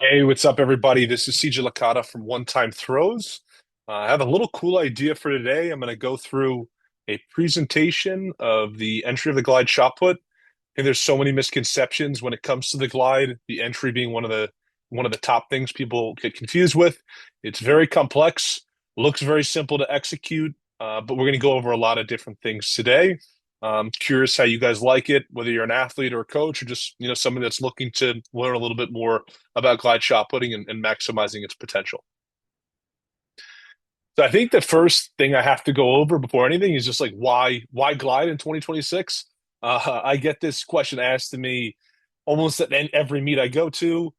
Hey, what's up, everybody? This is CJ Licata from One Time Throws. I have a little cool idea for today. I'm going to go through a presentation of the entry of the glide shot put. And there's so many misconceptions when it comes to the glide, the entry being one of the top things people get confused with. It's very complex, looks very simple to execute, but we're going to go over a lot of different things today. Curious how you guys like it, whether you're an athlete or a coach or just, somebody that's looking to learn a little bit more about glide shot putting and maximizing its potential. So I think the first thing I have to go over before anything is just like why glide in 2026? I get this question asked to me almost at every meet I go to.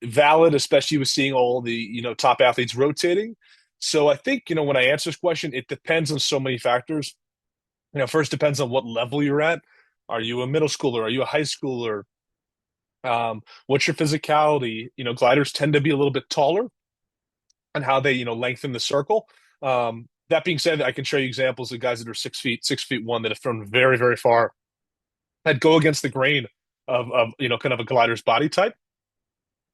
Valid, especially with seeing all the top athletes rotating. So I think when I answer this question, it depends on so many factors. First depends on what level you're at. Are you a middle schooler? Are you a high schooler? What's your physicality? Gliders tend to be a little bit taller and how they lengthen the circle. That being said, I can show you examples of guys that are 6 feet, 6 feet one that have thrown very, very far that go against the grain of kind of a glider's body type.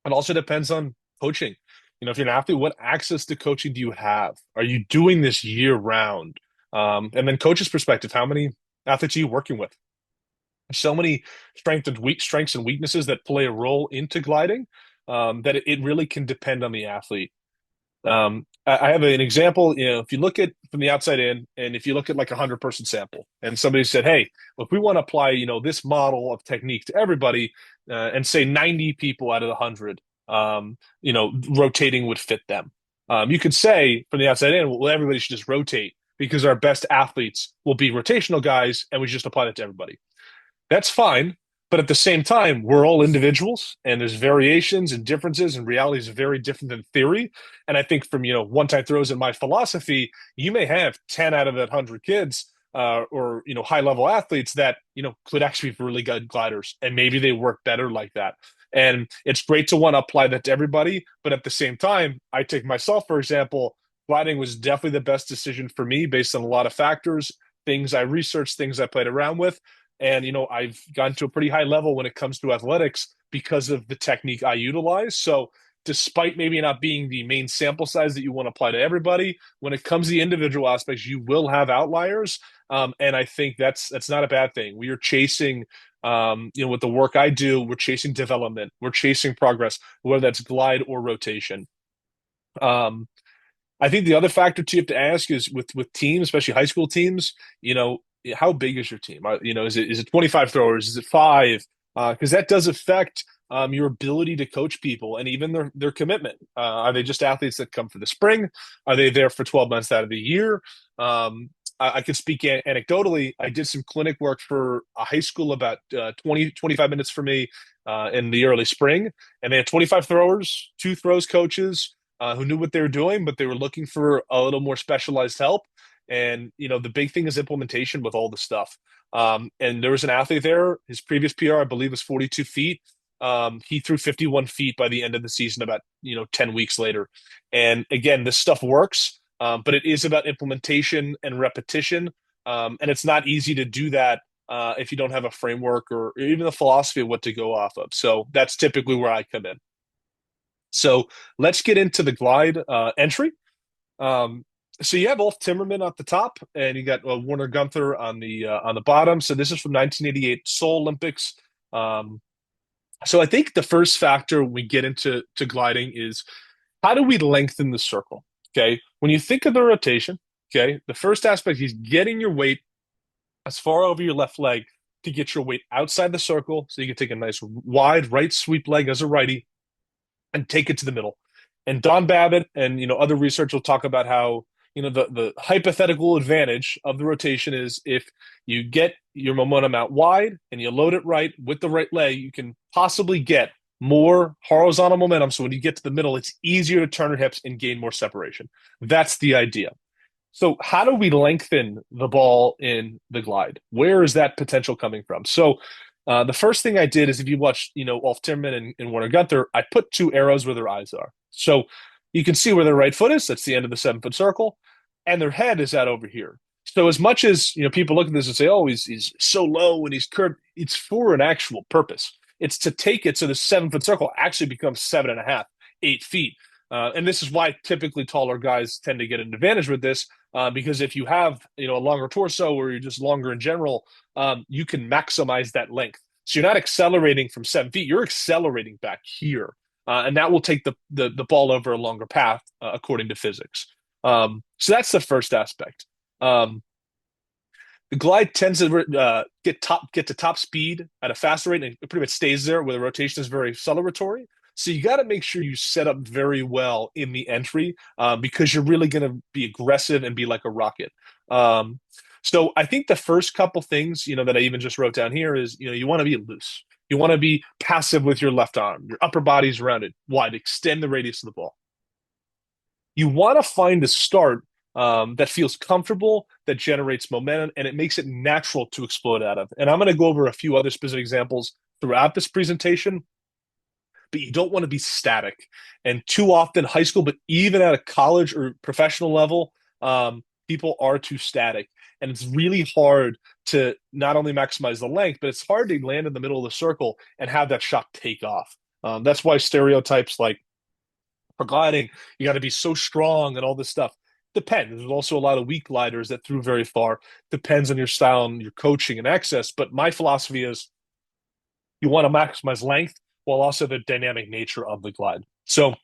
It also depends on coaching. If you're an athlete, what access to coaching do you have? Are you doing this year round? And then coach's perspective, how many athletes are you working with? So many strengths and weaknesses that play a role into gliding that it really can depend on the athlete. I have an example. If you look at from the outside in, and if you look at like 100-person sample, and somebody said, "Hey, if we want to apply, this model of technique to everybody, and say 90 people out of the 100, rotating would fit them," you could say from the outside in, well, everybody should just rotate because our best athletes will be rotational guys, and we just apply that to everybody. That's fine. But at the same time, we're all individuals and there's variations and differences, and reality is very different than theory. And I think from, one time throws in my philosophy, you may have 10 out of that 100 kids or, high level athletes that, could actually be really good gliders. And maybe they work better like that. And it's great to want to apply that to everybody. But at the same time, I take myself, for example, gliding was definitely the best decision for me based on a lot of factors, things I researched, things I played around with. And, I've gotten to a pretty high level when it comes to athletics because of the technique I utilize. So, despite maybe not being the main sample size that you want to apply to everybody, when it comes to the individual aspects, you will have outliers. And I think that's not a bad thing. We are chasing, with the work I do, we're chasing development, we're chasing progress, whether that's glide or rotation. Um, I think the other factor too you have to ask is with teams, especially high school teams, how big is your team? Is it 25 throwers? Is it five? Because that does affect your ability to coach people and even their commitment. Are they just athletes that come for the spring? Are they there for 12 months out of the year? I could speak anecdotally. I did some clinic work for a high school about 20, 25 minutes for me in the early spring, and they had 25 throwers, two throws coaches who knew what they were doing, but they were looking for a little more specialized help. And the big thing is implementation with all the stuff. And there was an athlete there. His previous PR, I believe, was 42 feet. He threw 51 feet by the end of the season, about 10 weeks later. And again, this stuff works, but it is about implementation and repetition. And it's not easy to do that if you don't have a framework or even a philosophy of what to go off of. So that's typically where I come in. So let's get into the glide entry. Um, so you have Ulf Timmerman at the top, and you got Warner Gunther on the bottom. So this is from 1988 Seoul Olympics. Um, so I think the first factor when we get into gliding is how do we lengthen the circle? Okay, when you think of the rotation, okay, the first aspect is getting your weight as far over your left leg to get your weight outside the circle, so you can take a nice wide right sweep leg as a righty and take it to the middle. And Don Babbitt and other research will talk about how the hypothetical advantage of the rotation is if you get your momentum out wide and you load it right with the right leg, you can possibly get more horizontal momentum. So when you get to the middle, it's easier to turn your hips and gain more separation. That's the idea. So how do we lengthen the ball in the glide? Where is that potential coming from? So the first thing I did is if you watch, Ulf Timmerman and Warner Gunther, I put two arrows where their eyes are. So you can see where their right foot is. That's the end of the 7 foot circle. And their head is out over here. So as much as, people look at this and say, oh, he's so low and he's curved, it's for an actual purpose. It's to take it so the 7 foot circle actually becomes 7.5, 8 feet. And this is why typically taller guys tend to get an advantage with this, because if you have a longer torso or you're just longer in general, you can maximize that length. So you're not accelerating from 7 feet; you're accelerating back here, and that will take the ball over a longer path, according to physics. So that's the first aspect. Um, the glide tends to get to top speed at a faster rate, and it pretty much stays there where the rotation is very celebratory. So you got to make sure you set up very well in the entry, because you're really going to be aggressive and be like a rocket. Um, so I think the first couple things that I even just wrote down here is you want to be loose. You want to be passive with your left arm. Your upper body's rounded, wide, extend the radius of the ball. You want to find a start that feels comfortable, that generates momentum, and it makes it natural to explode out of. And I'm going to go over a few other specific examples throughout this presentation, but you don't want to be static. And too often, high school, but even at a college or professional level, people are too static. And it's really hard to not only maximize the length, but it's hard to land in the middle of the circle and have that shot take off. That's why stereotypes like for gliding, you got to be so strong and all this stuff. Depends. There's also a lot of weak gliders that threw very far. Depends on your style and your coaching and access. But my philosophy is you want to maximize length while also the dynamic nature of the glide. So,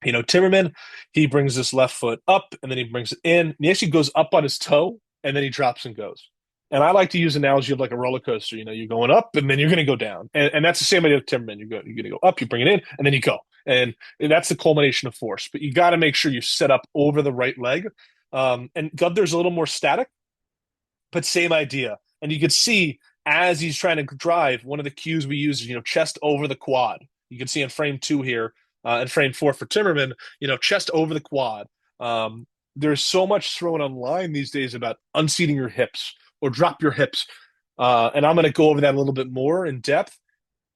Timmerman, he brings this left foot up and then he brings it in. And he actually goes up on his toe and then he drops and goes. And I like to use an analogy of like a roller coaster. You're going up and then you're going to go down. And that's the same idea with Timmerman. You're going to go up, you bring it in, and then you go. And that's the culmination of force. But you got to make sure you set up over the right leg. And Gubder's a little more static, but same idea. And you can see as he's trying to drive, one of the cues we use is, chest over the quad. You can see in frame 2 here, and frame 4 for Timmerman, chest over the quad. There's so much thrown online these days about unseating your hips or drop your hips. And I'm going to go over that a little bit more in depth.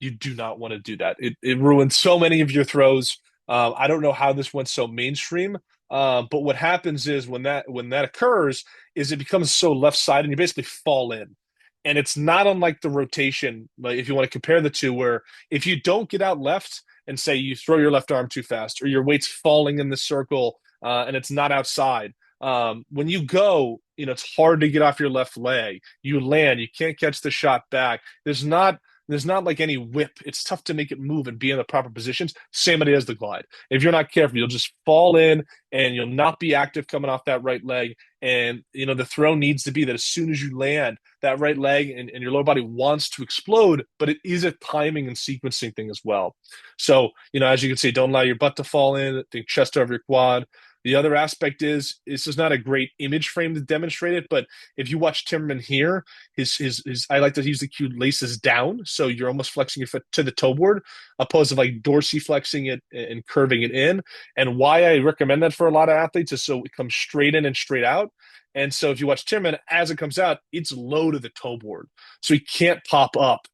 You do not want to do that. It ruins so many of your throws. I don't know how this went so mainstream, but what happens is when that occurs, is it becomes so left side and you basically fall in. And it's not unlike the rotation, like if you want to compare the two, where if you don't get out left and say you throw your left arm too fast or your weight's falling in the circle, and it's not outside, when you go, it's hard to get off your left leg. You land, you can't catch the shot back. There's not like any whip. It's tough to make it move and be in the proper positions. Same idea as the glide. If you're not careful, you'll just fall in and you'll not be active coming off that right leg. And, the throw needs to be that as soon as you land, that right leg and your lower body wants to explode, but it is a timing and sequencing thing as well. So, as you can see, don't allow your butt to fall in, think chest over your quad. The other aspect is this is not a great image frame to demonstrate it, but if you watch Timmerman here, his I like to use the cue laces down, so you're almost flexing your foot to the toe board, opposed to like dorsiflexing it and curving it in. And why I recommend that for a lot of athletes is so it comes straight in and straight out. And so if you watch Timmerman, as it comes out, it's low to the toe board, so he can't pop up.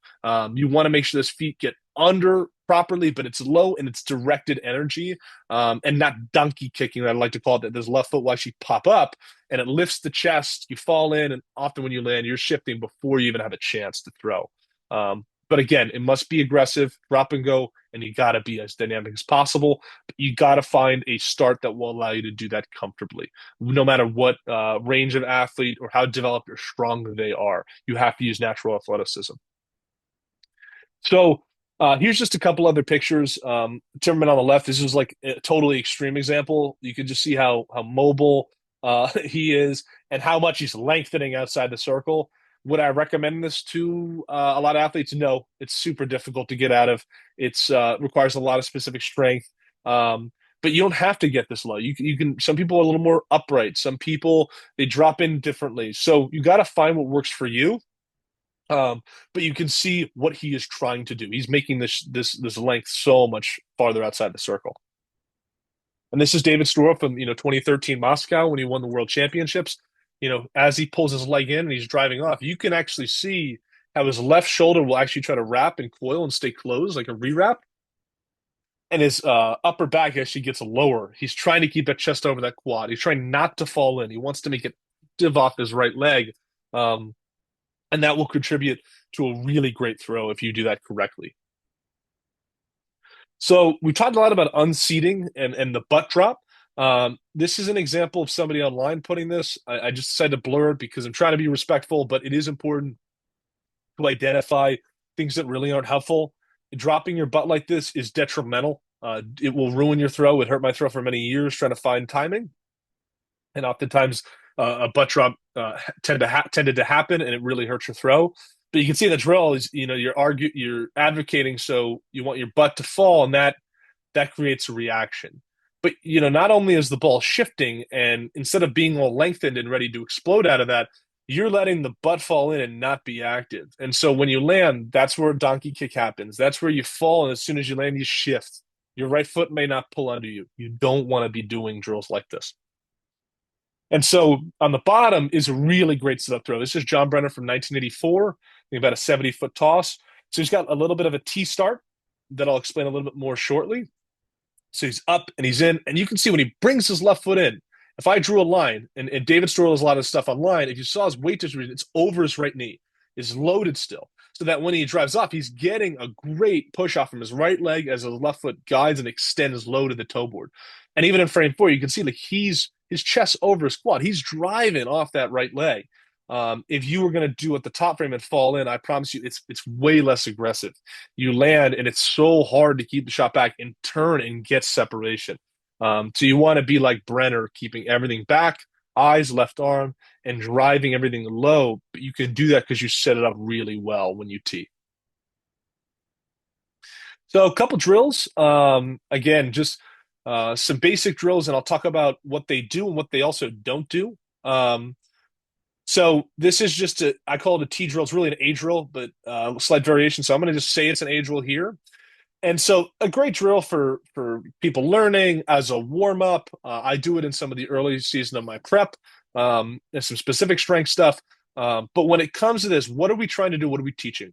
You want to make sure his feet get under properly, but it's low and it's directed energy, and not donkey kicking, I like to call it. That this left foot will actually pop up and it lifts the chest. You fall in, and often when you land, you're shifting before you even have a chance to throw. But again, it must be aggressive, drop and go, and you got to be as dynamic as possible. But you got to find a start that will allow you to do that comfortably, no matter what range of athlete or how developed or strong they are. You have to use natural athleticism. So here's just a couple other pictures. Timmerman on the left. This is like a totally extreme example. You can just see how mobile he is and how much he's lengthening outside the circle. Would I recommend this to a lot of athletes? No, it's super difficult to get out of. It's requires a lot of specific strength. But you don't have to get this low. You can. Some people are a little more upright. Some people they drop in differently. So you got to find what works for you. But you can see what he is trying to do. He's making this length so much farther outside the circle. And this is David Stora from 2013 Moscow when he won the World Championships. As he pulls his leg in and he's driving off, you can actually see how his left shoulder will actually try to wrap and coil and stay closed like a rewrap. And his upper back actually gets lower. He's trying to keep that chest over that quad. He's trying not to fall in. He wants to make it div off his right leg. And that will contribute to a really great throw if you do that correctly. So we talked a lot about unseating and the butt drop. This is an example of somebody online putting this. I just decided to blur it because I'm trying to be respectful, but it is important to identify things that really aren't helpful. Dropping your butt like this is detrimental. It will ruin your throw. It hurt my throw for many years trying to find timing, and oftentimes a butt drop tended to happen, and it really hurts your throw. But you can see in the drill is you're advocating, so you want your butt to fall, and that creates a reaction. But not only is the ball shifting, and instead of being all lengthened and ready to explode out of that, you're letting the butt fall in and not be active. And so when you land, that's where a donkey kick happens. That's where you fall, and as soon as you land, you shift. Your right foot may not pull under you. You don't want to be doing drills like this. And so on the bottom is a really great setup throw. This is John Brenner from 1984, about a 70-foot toss. So he's got a little bit of a T start that I'll explain a little bit more shortly. So he's up and he's in, and you can see when he brings his left foot in. If I drew a line, and David Storl has a lot of stuff online, if you saw his weight distribution, it's over his right knee, is loaded still. So that when he drives off, he's getting a great push off from his right leg as his left foot guides and extends low to the toe board. And even in frame four, you can see like he's his chest over his quad. He's driving off that right leg. If you were going to do at the top frame and fall in, I promise you, it's way less aggressive. You land, and it's so hard to keep the shot back and turn and get separation. So you want to be like Brenner, keeping everything back, eyes, left arm, and driving everything low. But you can do that because you set it up really well when you tee. So a couple drills. Again, just some basic drills, and I'll talk about what they do and what they also don't do. So this is just I call it a T drill. It's really an A drill, but slight variation. So I'm going to just say it's an A drill here. And so a great drill for people learning as a warm up. I do it in some of the early season of my prep. There's some specific strength stuff. But when it comes to this, what are we trying to do? What are we teaching?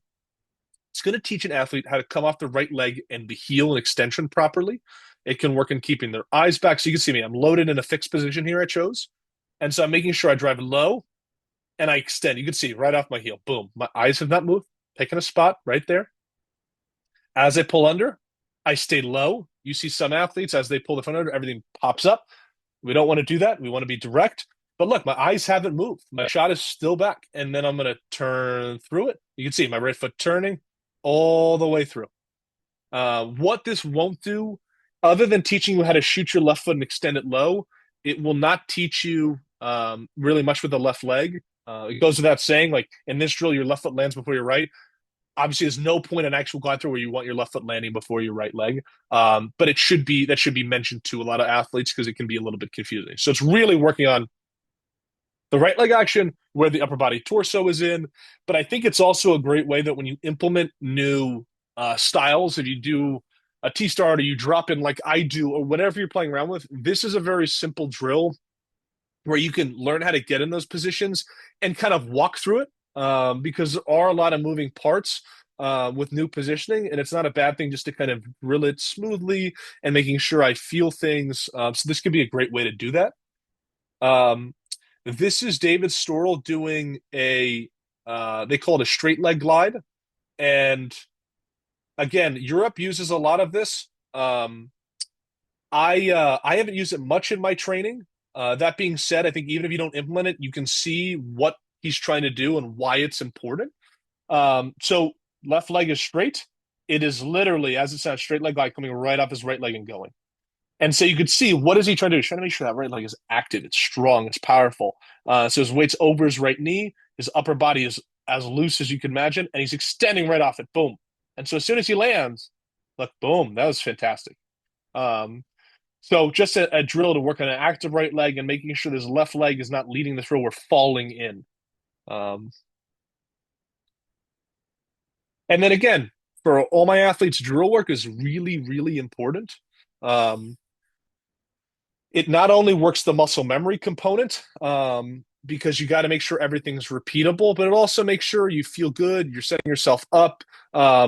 It's going to teach an athlete how to come off the right leg and be heel and extension properly. It can work in keeping their eyes back. So you can see me. I'm loaded in a fixed position here. I chose. And so I'm making sure I drive low and I extend. You can see right off my heel. Boom. My eyes have not moved. Picking a spot right there. As I pull under, I stay low. You see some athletes, as they pull the front under, everything pops up. We don't want to do that. We want to be direct. But look, my eyes haven't moved. My shot is still back. And then I'm going to turn through it. You can see my right foot turning all the way through. What this won't do, other than teaching you how to shoot your left foot and extend it low, it will not teach you really much with the left leg. It goes without saying, like in this drill, your left foot lands before your right. Obviously, there's no point in actual glide throw where you want your left foot landing before your right leg. But that should be mentioned to a lot of athletes because it can be a little bit confusing. So it's really working on the right leg action where the upper body torso is in. But I think it's also a great way that when you implement new styles, if you do a T start or you drop in like I do or whatever you're playing around with, this is a very simple drill where you can learn how to get in those positions and kind of walk through it because there are a lot of moving parts with new positioning, and it's not a bad thing just to kind of drill it smoothly and making sure I feel things. So this could be a great way to do that. Um, this is David Storl doing they call it a straight leg glide. And again, Europe uses a lot of this. I haven't used it much in my training. That being said, I think even if you don't implement it, you can see what he's trying to do and why it's important. So left leg is straight. It is literally, as it sounds, straight leg glide coming right off his right leg and going. And so you could see what is he trying to do? He's trying to make sure that right leg is active, it's strong, it's powerful. So his weight's over his right knee, his upper body is as loose as you can imagine, and he's extending right off it. Boom. And so as soon as he lands, look, boom, that was fantastic. Um, so just a drill to work on an active right leg and making sure his left leg is not leading the throw or falling in. Um, and then again, for all my athletes, drill work is really, really important. Um, it not only works the muscle memory component, because you got to make sure everything's repeatable, but it also makes sure you feel good. You're setting yourself up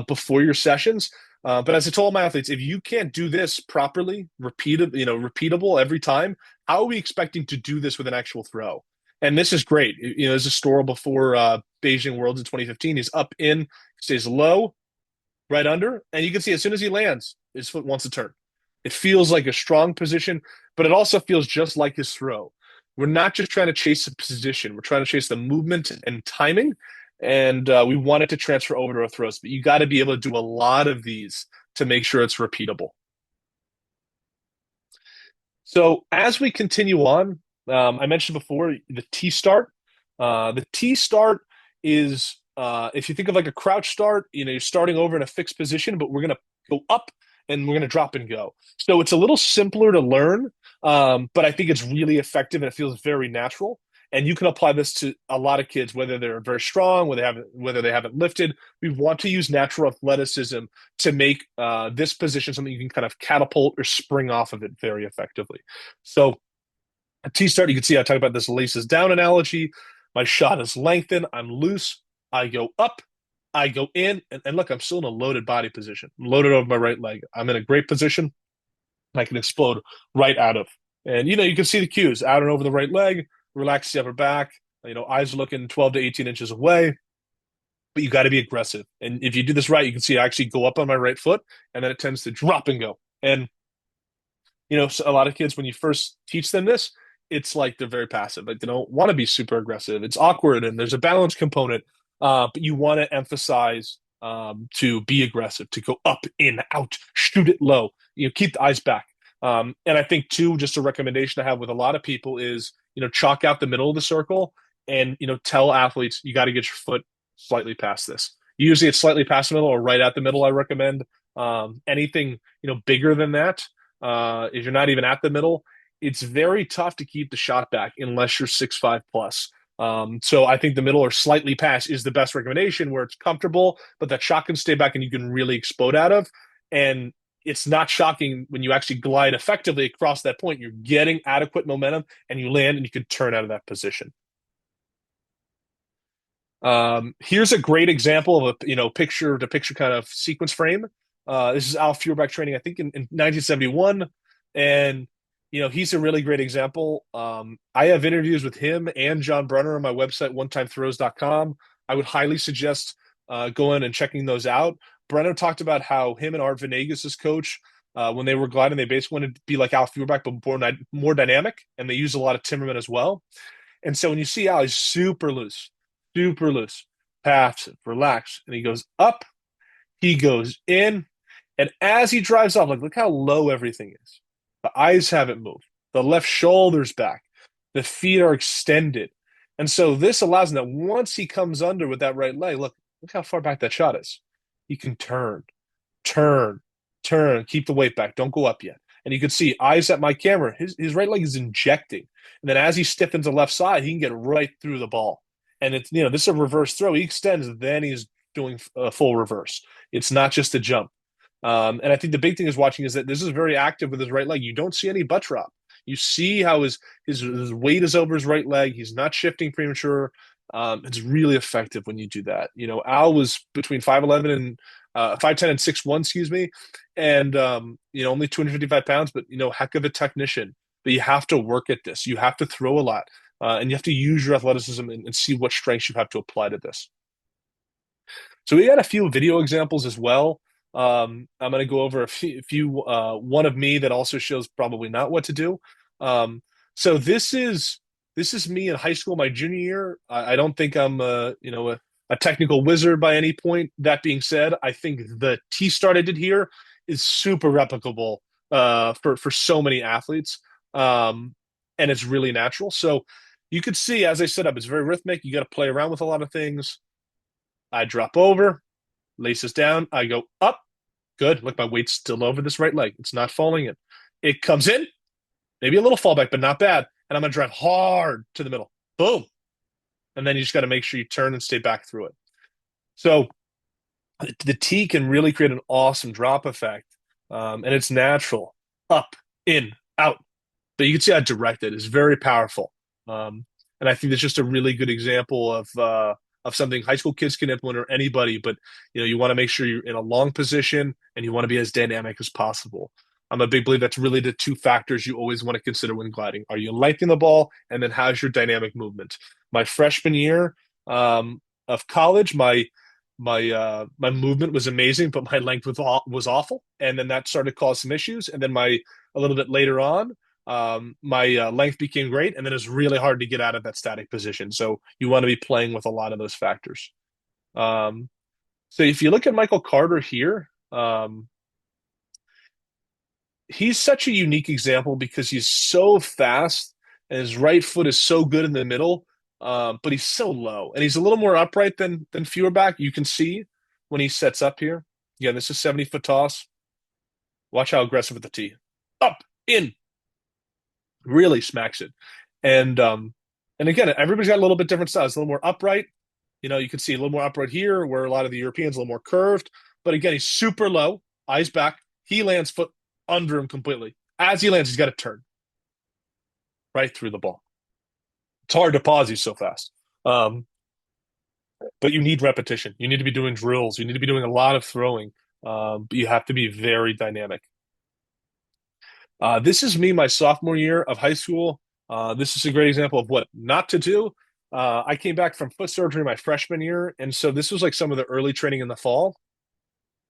before your sessions. But as I told my athletes, if you can't do this properly, repeatable every time, how are we expecting to do this with an actual throw? And this is great. There's a story before Beijing Worlds in 2015. He's up in, stays low, right under, and you can see as soon as he lands, his foot wants to turn. It feels like a strong position, but it also feels just like his throw. We're not just trying to chase a position; we're trying to chase the movement and timing, and we want it to transfer over to our throws. But you got to be able to do a lot of these to make sure it's repeatable. So as we continue on, I mentioned before the T start. The T start is if you think of like a crouch start, you're starting over in a fixed position, but we're gonna go up and we're gonna drop and go. So it's a little simpler to learn, but I think it's really effective and it feels very natural. And you can apply this to a lot of kids, whether they're very strong, whether they haven't lifted. We want to use natural athleticism to make this position something you can kind of catapult or spring off of it very effectively. So a T start, you can see I talk about this laces down analogy. My shot is lengthened. I'm loose. I go up. I go in. And look, I'm still in a loaded body position. I'm loaded over my right leg. I'm in a great position. I can explode right out of. And, you can see the cues out and over the right leg, relax the upper back. Eyes are looking 12 to 18 inches away, but you got to be aggressive. And if you do this right, you can see I actually go up on my right foot and then it tends to drop and go. And so a lot of kids, when you first teach them this, it's like they're very passive. Like they don't want to be super aggressive. It's awkward and there's a balance component. But you want to emphasize to be aggressive, to go up, in, out, shoot it low. Keep the eyes back. And I think too, just a recommendation I have with a lot of people is, chalk out the middle of the circle and, tell athletes you got to get your foot slightly past this. Usually it's slightly past the middle or right at the middle, I recommend. Anything, bigger than that, if you're not even at the middle, it's very tough to keep the shot back unless you're 6'5" plus. So I think the middle or slightly past is the best recommendation where it's comfortable, but that shot can stay back and you can really explode out of. And it's not shocking when you actually glide effectively across that point. You're getting adequate momentum and you land and you can turn out of that position. Here's a great example of a picture to picture kind of sequence frame. This is Al Feuerbach training, I think in 1971, and he's a really great example. I have interviews with him and John Brunner on my website, onetimethrows.com. I would highly suggest going and checking those out. Brunner talked about how him and Art Venegas' coach, when they were gliding, they basically wanted to be like Al Feuerbach, but more dynamic, and they use a lot of Timmerman as well. And so when you see Al, he's super loose, passive, relaxed, and he goes up, he goes in, and as he drives off, like look how low everything is. The eyes haven't moved, the left shoulder's back, the feet are extended, and so this allows him that once he comes under with that right leg, look how far back that shot is. He can turn, turn, keep the weight back, don't go up yet. And you can see eyes at my camera, his right leg is injecting. And then as he stiffens the left side, he can get right through the ball. And it's, this is a reverse throw. He extends, then he's doing a full reverse. It's not just a jump. And I think the big thing is watching is that this is very active with his right leg. You don't see any butt drop. You see how his weight is over his right leg. He's not shifting premature. It's really effective when you do that. Al was between 5'11" and 5'10" and 6'1", excuse me, and only 255 pounds, but heck of a technician. But you have to work at this. You have to throw a lot, and you have to use your athleticism and see what strengths you have to apply to this. So we got a few video examples as well. I'm going to go over a few one of me that also shows probably not what to do. So this is me in high school, my junior year. I don't think I'm a technical wizard by any point. That being said, I think the T start I did here is super replicable for so many athletes, and it's really natural. So you could see as I set up, it's very rhythmic. You got to play around with a lot of things. I drop over, laces down. I go up. Good. Look, my weight's still over this right leg. It's not falling in. It comes in, maybe a little fallback, but not bad. And I'm going to drive hard to the middle. Boom. And then you just got to make sure you turn and stay back through it. So the T can really create an awesome drop effect. And it's natural. Up, in, out. But you can see how directed is very powerful. And I think that's just a really good example of something high school kids can implement or anybody, but you want to make sure you're in a long position and you want to be as dynamic as possible. I'm a big believer that's really the two factors you always want to consider when gliding. Are you lengthening the ball? And then how's your dynamic movement? My freshman year of college, my My movement was amazing, but my length was awful, and then that started to cause some issues. And then my a little bit later on, my length became great, and then it's really hard to get out of that static position. So you want to be playing with a lot of those factors. Um, so if you look at Michael Carter here, he's such a unique example because he's so fast and his right foot is so good in the middle, but he's so low and he's a little more upright than Feuerbach. You can see when he sets up here. Yeah, this is 70-foot toss. Watch how aggressive with the tee. Up, in, really smacks it. And again, everybody's got a little bit different styles. A little more upright. You can see a little more upright here, where a lot of the Europeans a little more curved. But again, he's super low, eyes back. He lands foot under him completely. As he lands, he's got to turn right through the ball. It's hard to pause. He's so fast. Um, but you need repetition. You need to be doing drills. You need to be doing a lot of throwing. But you have to be very dynamic. This is me my sophomore year of high school. This is a great example of what not to do. I came back from foot surgery my freshman year, and so this was like some of the early training in the fall,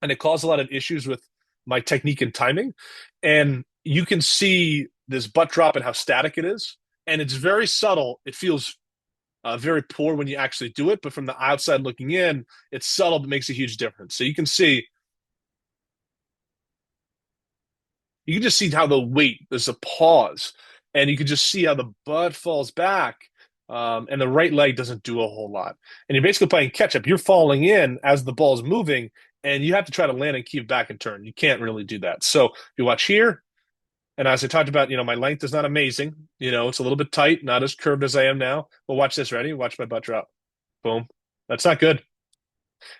and it caused a lot of issues with my technique and timing. And you can see this butt drop and how static it is, and it's very subtle. It feels very poor when you actually do it, but from the outside looking in, it's subtle but makes a huge difference. So you can just see how the weight, there's a pause, and you can just see how the butt falls back. And the right leg doesn't do a whole lot. And you're basically playing catch up. You're falling in as the ball is moving, and you have to try to land and keep back and turn. You can't really do that. So you watch here, and as I talked about, my length is not amazing. It's a little bit tight, not as curved as I am now. But watch this. Ready? Watch my butt drop. Boom. That's not good.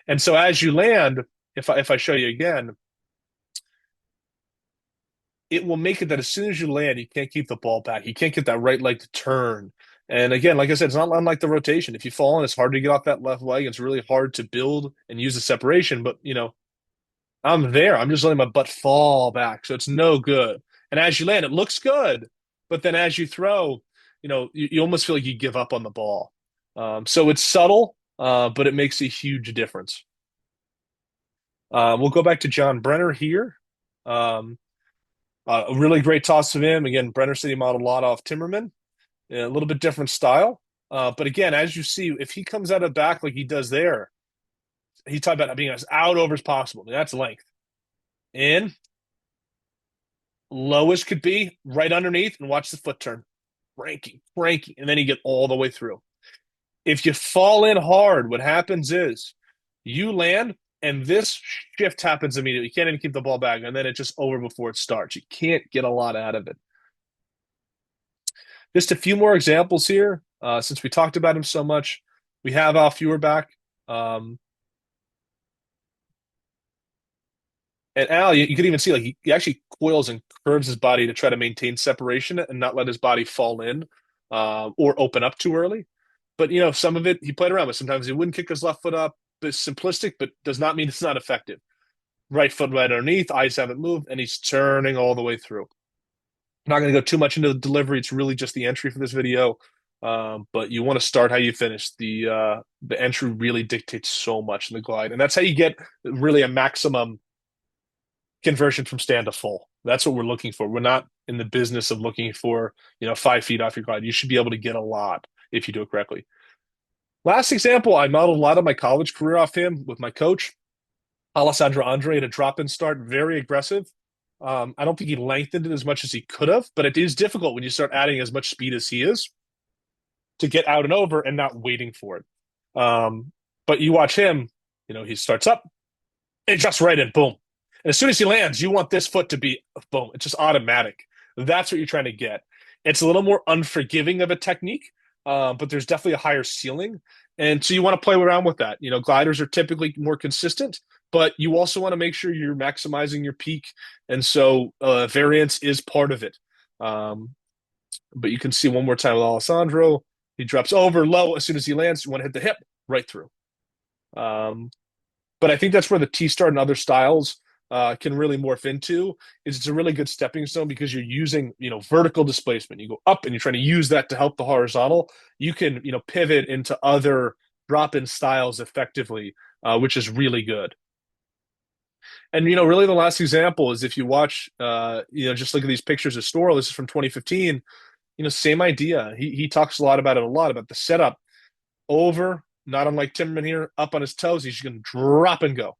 And so as you land, if I show you again, it will make it that as soon as you land, you can't keep the ball back. You can't get that right leg to turn. And again, like I said, it's not unlike the rotation. If you fall in, it's hard to get off that left leg. It's really hard to build and use the separation. But, I'm there. I'm just letting my butt fall back. So it's no good. And as you land, it looks good. But then as you throw, you almost feel like you give up on the ball. So it's subtle, but it makes a huge difference. We'll go back to John Brenner here. Um, a really great toss of him. Again, Brenner City modeled a lot off Timmerman. A little bit different style. But again, as you see, if he comes out of back like he does there, he talked about being as out over as possible. That's length. In, low as could be, right underneath, and watch the foot turn. Cranking, and then you get all the way through. If you fall in hard, what happens is you land, and this shift happens immediately. You can't even keep the ball back, and then it's just over before it starts. You can't get a lot out of it. Just a few more examples here. Since we talked about him so much, we have Al Feuerbach. And Al, you can even see like he actually coils and curves his body to try to maintain separation and not let his body fall in or open up too early. But some of it he played around with. Sometimes he wouldn't kick his left foot up. It's simplistic, but does not mean it's not effective. Right foot right underneath, eyes haven't moved, and he's turning all the way through. I'm not going to go too much into the delivery. It's really just the entry for this video. But you want to start how you finish. The entry really dictates so much in the glide, and that's how you get really a maximum conversion from stand to full. That's what we're looking for. We're not in the business of looking for 5 feet off your glide. You should be able to get a lot if you do it correctly. Last example, I modeled a lot of my college career off him with my coach, Alessandro Andre, at a drop-in start, very aggressive. I don't think he lengthened it as much as he could have, but it is difficult when you start adding as much speed as he is to get out and over and not waiting for it. But you watch him, he starts up, and just right in, boom. And as soon as he lands, you want this foot to be boom. It's just automatic. That's what you're trying to get. It's a little more unforgiving of a technique, but there's definitely a higher ceiling. And so you want to play around with that. Gliders are typically more consistent, but you also want to make sure you're maximizing your peak. And so variance is part of it. But you can see one more time with Alessandro. He drops over low as soon as he lands. You want to hit the hip right through. But I think that's where the T-start and other styles can really morph into. Is it's a really good stepping stone because you're using vertical displacement. You go up and you're trying to use that to help the horizontal. You can pivot into other drop-in styles effectively which is really good. And really the last example is if you watch, just look at these pictures of Storal. This is from 2015. Same idea. He talks a lot about it, a lot about the setup over, not unlike Timmerman here, up on his toes. He's going to drop and go.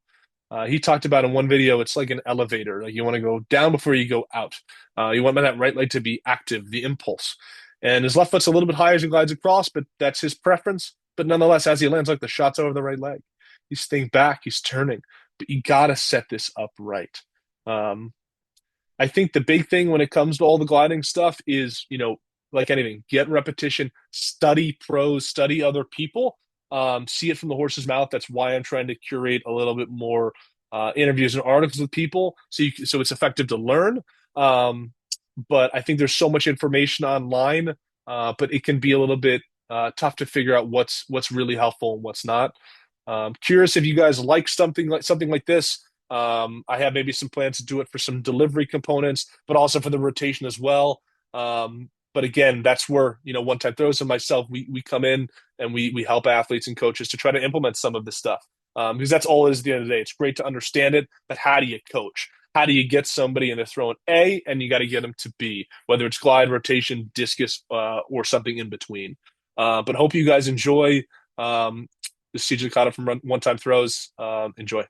He talked about in one video, it's like an elevator. Like you want to go down before you go out. You want that right leg to be active, the impulse. And his left foot's a little bit higher as he glides across, but that's his preference. But nonetheless, as he lands, like the shot's over the right leg. He's staying back, he's turning. But you got to set this up right. Um, I think the big thing when it comes to all the gliding stuff is, like anything, get repetition, study pros, study other people, see it from the horse's mouth. That's why I'm trying to curate a little bit more interviews and articles with people, so it's effective to learn. Um, but I think there's so much information online, but it can be a little bit tough to figure out what's really helpful and what's not. Curious if you guys like something like this. I have maybe some plans to do it for some delivery components, but also for the rotation as well. But again, that's where One Time Throws and myself we come in and we help athletes and coaches to try to implement some of this stuff, because that's all it is at the end of the day. It's great to understand it, but how do you coach? How do you get somebody and they're throwing A and you got to get them to B, whether it's glide, rotation, discus, or something in between. But hope you guys enjoy. This is CJ Licata from One Time Throws. Enjoy.